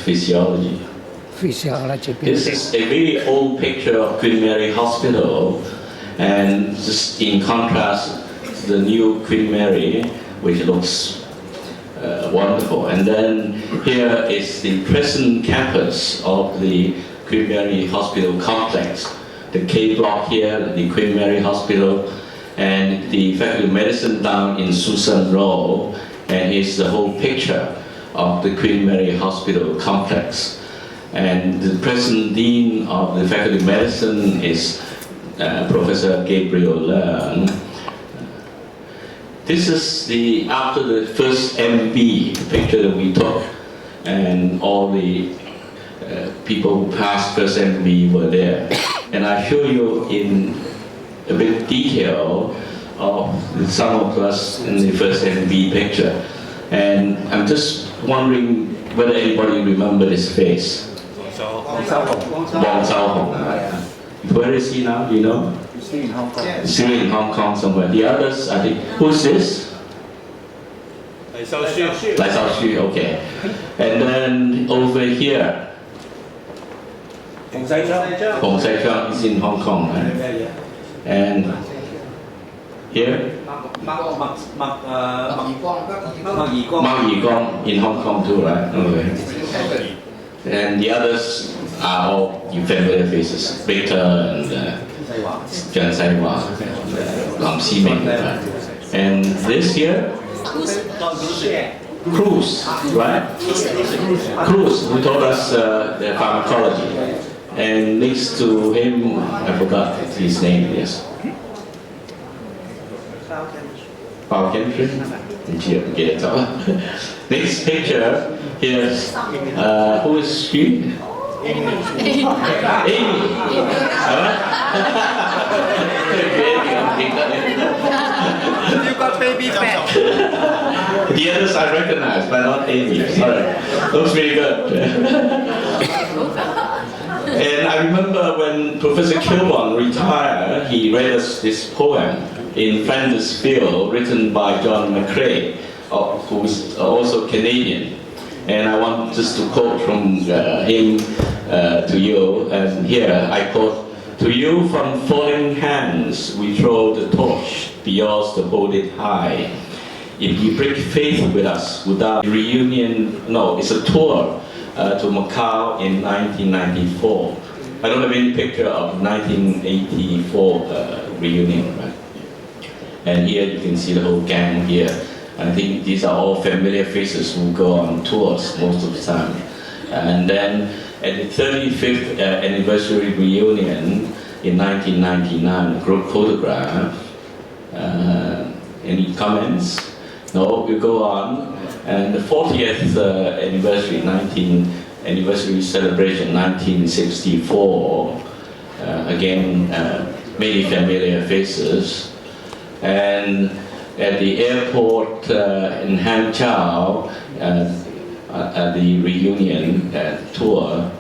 physiology. Physiology. This is a very old picture of Queen Mary Hospital, and just in contrast, the new Queen Mary, which looks wonderful. And then here is the present campus of the Queen Mary Hospital complex. The K block here, the Queen Mary Hospital, and the Faculty of Medicine down in Susan Row, and here's the whole picture of the Queen Mary Hospital complex. And the present dean of the Faculty of Medicine is Professor Gabriel Leung. This is after the first MB picture that we took, and all the people who passed first MB were there. And I show you in a bit detail of some of us in the first MB picture. And I'm just wondering whether anybody remember this face. Wong Sao-hong. Where is he now? Do you know? Still in Hong Kong. Still in Hong Kong somewhere. The others, I think, who's this? Lai Xiaoxu. Lai Xiaoxu, okay. And then over here, Hong Sai-Chang. Hong Sai-Chang is in Hong Kong, right? And here, Mao Yigong in Hong Kong too, right? Okay. And the others are all familiar faces. Victor and Jiang Sai-Hua, Lam Ximing, right? And this here, Cruz, right? Cruz, who taught us the pharmacology. And next to him, I forgot his name, yes. Biochemistry? Next picture, here's, who is she? Amy. You got baby fat. The others I recognize, but not Amy. Sorry. Looks really good. And I remember when Professor Kilburn retired, he read us this poem in Flanders Field, written by John McCrae, who is also Canadian. And I want just to quote from him to you. And here I quote, "To you from falling hands we throw the torch, be yours to hold it high. If you break faith with us without reunion," no, it's a tour to Macau in 1994. I don't have any picture of 1984 reunion, right? And here you can see the whole gang here. I think these are all familiar faces who go on tours most of the time. And then at the 35th anniversary reunion in 1999, group photograph. Any comments? No, we go on. And the 40th anniversary celebration, 1964. Again, many familiar faces. And at the airport in Hangzhou, at the reunion tour,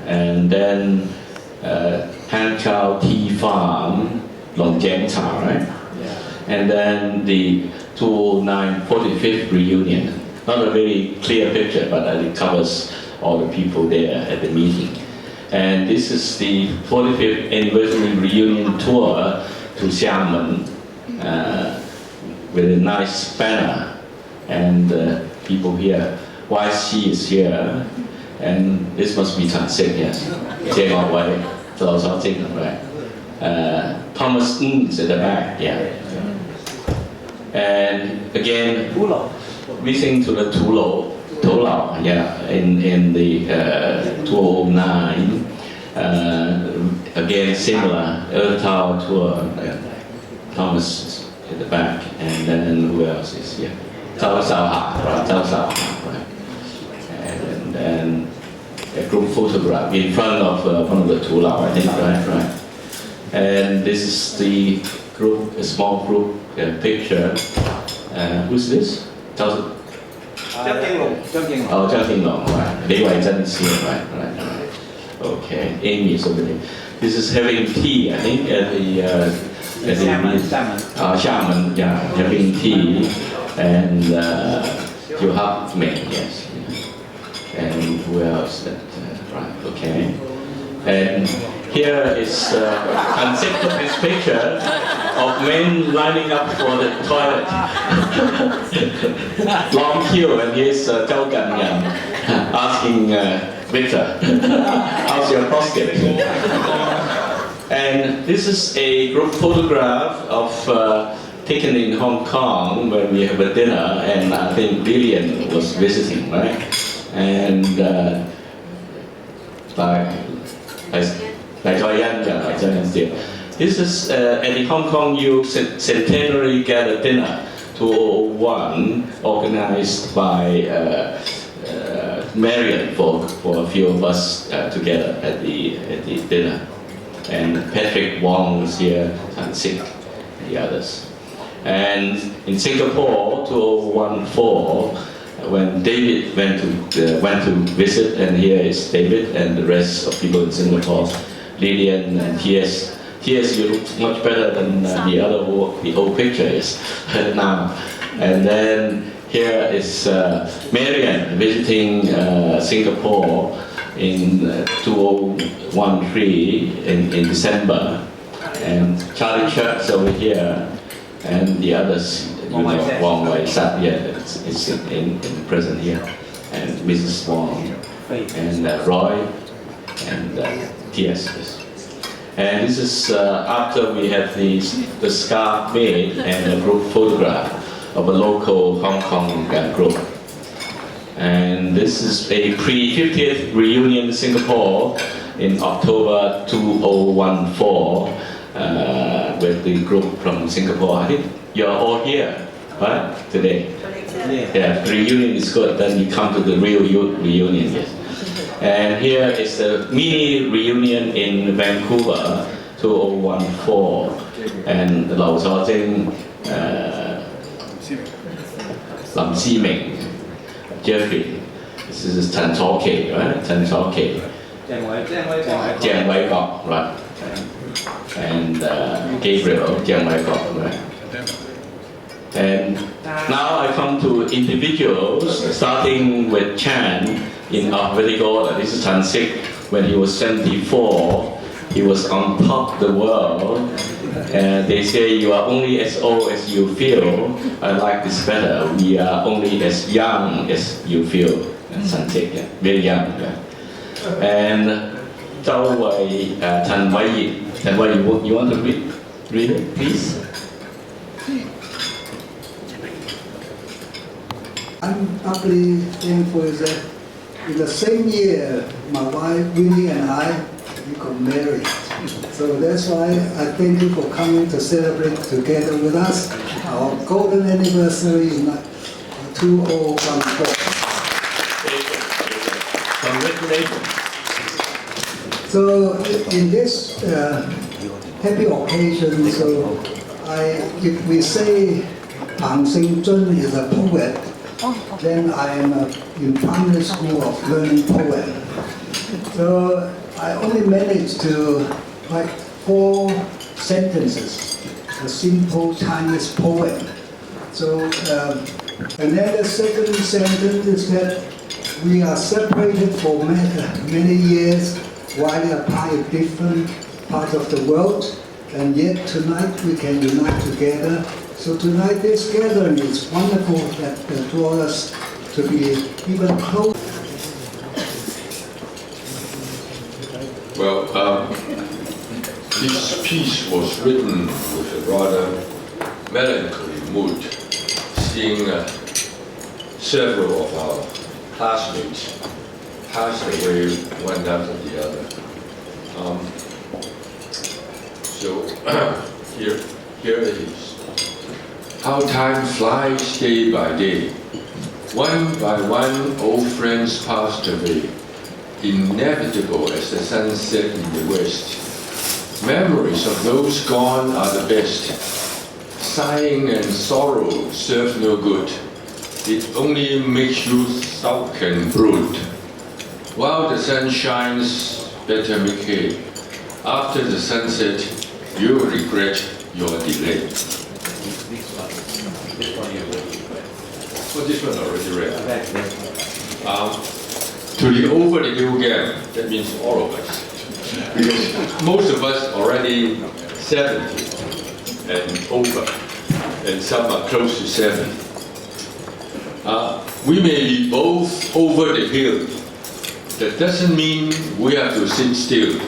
and then Hangzhou Tea Farm, Longjiang Cha, right? And then the 2009 45th reunion. Not a very clear picture, but it covers all the people there at the meeting. And this is the 45th anniversary reunion tour to Xiamen, with a nice banner, and people here. YC is here, and this must be Tansik, yes. Right. Thomas Ng is at the back, yeah. And again, we sing to the Tulao, yeah, in the 2009. Again, similar, Earth Tower tour, Thomas at the back, and then who else is here? Zhao Shaoha, right? And then a group photograph in front of one of the Tulao, I think, right? And this is the group, a small group picture. Who's this? Zhang Tinglong, right? Li Weizhen is here, right? Okay, Amy is over there. This is having tea, I think, at the Xiamen, yeah, having tea, and you have me, yes. And who else? That, right, okay. And here is this picture of men lining up for the toilet. Long queue, and here's Zhao Ganyan asking Victor, how's your prostate? And this is a group photograph of taken in Hong Kong when we have a dinner, and I think Lillian was visiting, right? And this is at the Hong Kong Youth Centenary Gala Dinner 2001, organized by Marion for a few of us together at the dinner. And Patrick Wong was here, and Singh, the others. And in Singapore, 2014, when David went to visit, and here is David and the rest of people in Singapore, Lillian and T.S. T.S., you look much better than the old picture is now. And then here is Marian visiting Singapore in 2013 in December, and Charlie Church over here, and the others, Wong Wai Sat, yeah, it's in present here, and Mrs. Wong, and Roy, and T.S. And this is after we had the scarf made and a group photograph of a local Hong Kong group. And this is a pre-50th reunion in Singapore in October 2014 with the group from Singapore. I think you're all here, right, today? Yeah, the reunion is good, then you come to the real reunion, yes. And here is the mini reunion in Vancouver, 2014, and Lau Shaojing, Lam Ximing, Jeffrey, this is Chen Chao-Kei, right? Chen Chao-Kei, Jiang Wei-Kok, right? And Gabriel, Jiang Wei-Kok, right? And now I come to individuals, starting with Chan in alphabetical order. This is Chan Sik. When he was 74, he was on top of the world. And they say you are only as old as you feel. I like this better. We are only as young as you feel. Chan Sik, yeah. Very young. Yeah. And Zhao Wei, Chen Wei, Chen Wei, you want to read it, please? I'm doubly thankful that in the same year, my wife Winnie and I, we got married. So that's why I thank you for coming to celebrate together with us our golden anniversary in 2014. Congratulations. So in this happy occasion, so if we say Pang Xing-Zhen is a poet, then I am in primary school of learning poem. So I only managed to write 4 sentences, a simple Chinese poem. So, and then the second sentence is that we are separated for many years, widely apart in different parts of the world, and yet tonight we can unite together. So tonight this gathering is wonderful that draws us to be even closer. Well, this piece was written with a rather melancholy mood, seeing several of our classmates passed away one after the other. So here it is. How time flies day by day. One by one, old friends passed away, inevitable as the sunset in the west. Memories of those gone are the best. Sighing and sorrow serve no good. It only makes you sulk and brood. While the sun shines, better make hay. After the sunset, you'll regret your delay. Well, this one already read. to the over the hill gang, that means all of us. Because most of us already 70 and over, and some are close to 70. We may be both over the hill. That doesn't mean we have to sit still.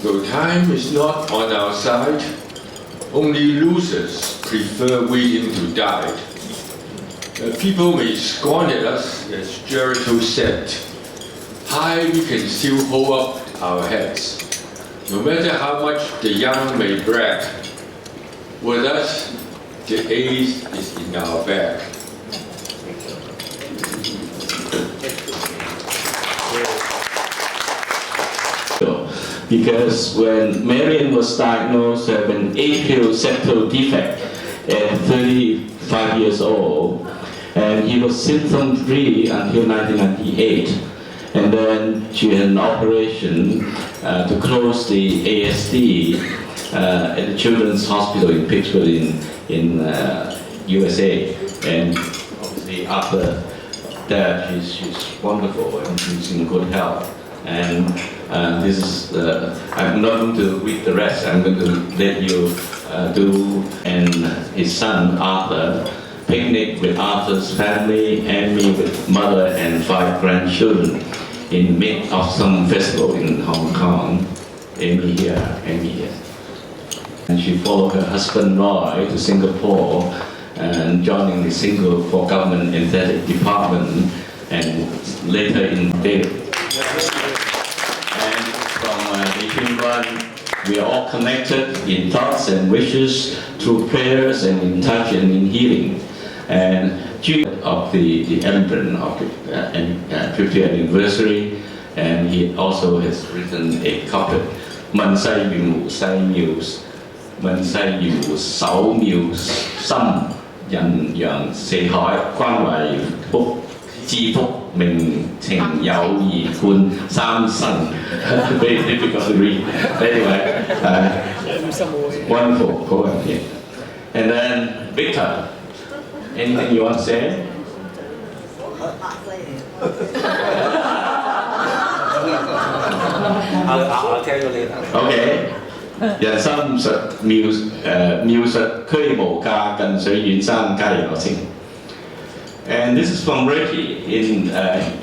Though time is not on our side, only losers prefer waiting to die. People may scorn at us, as Jericho said. High we can still hold up our heads. No matter how much the young may brag, with us, the ace is in our bag. Because when Marion was diagnosed with an atrial septal defect at 35 years old, and he was symptom-free until 1998. And then she had an operation to close the ASD at the Children's Hospital in Pittsburgh in USA. And obviously after that, she's wonderful and she's in good health. And this is, I'm not going to read the rest, I'm going to let you do, and his son Arthur, picnic with Arthur's family and me with mother and 5 grandchildren in mid of some festival in Hong Kong. Amy here. And she followed her husband Roy to Singapore and joining the Singapore government anesthetic department and later in David. And from the One, we are all connected in thoughts and wishes through prayers and in touch and in healing. And due of the emblem of the 50th anniversary, and he also has written a couplet, 問世如無世妙，問世如無手妙心，人揚四海，關懷福知福明情友誼貫三生。Very difficult to read. Anyway, wonderful poem here. And then Victor, anything you want to say? I'll tell you later. Okay. 人生描述虛無價，近水遠山皆有情。And this is from Ricky.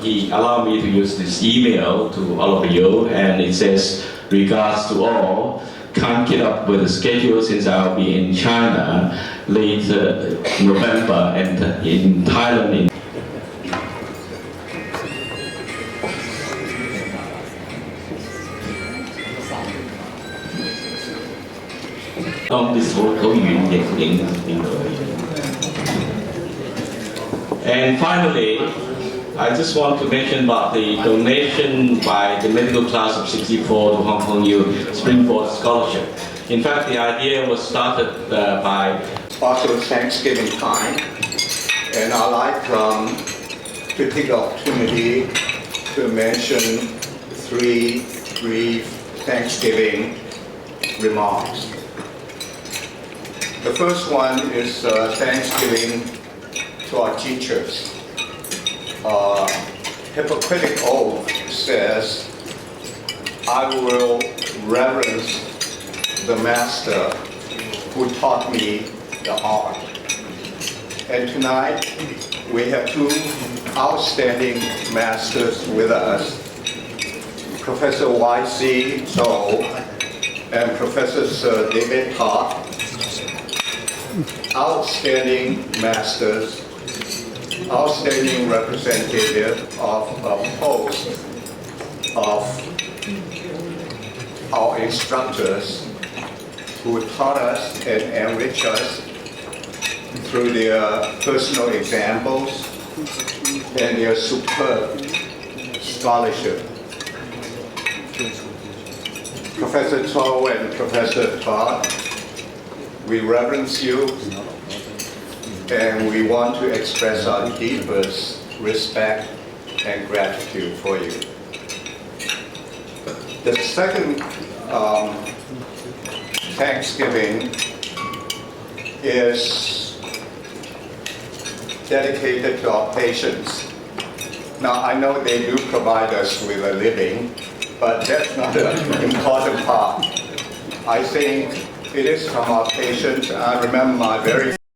He allowed me to use this email to all of you, and it says, regards to all. Can't get up with the schedule since I'll be in China late November and in Thailand. And finally, I just want to mention about the donation by the medical class of 64 to Hong Kong U Springboard Scholarship. In fact, the idea was started by also Thanksgiving time, and I'd like to take the opportunity to mention 3 brief Thanksgiving remarks. The first one is Thanksgiving to our teachers. Hippocratic oath says, I will reverence the master who taught me the art. And tonight we have 2 outstanding masters with us, Professor Y.C. So and Professor Sir David Todd, outstanding masters, outstanding representative of a post of our instructors who taught us and enriched us through their personal examples and their superb scholarship. Professor Cho and Professor Todd, we reverence you and we want to express our deepest respect and gratitude for you. The second Thanksgiving is dedicated to our patients. Now, I know they do provide us with a living, but that's not an important part. I think it is from our patients. I remember my very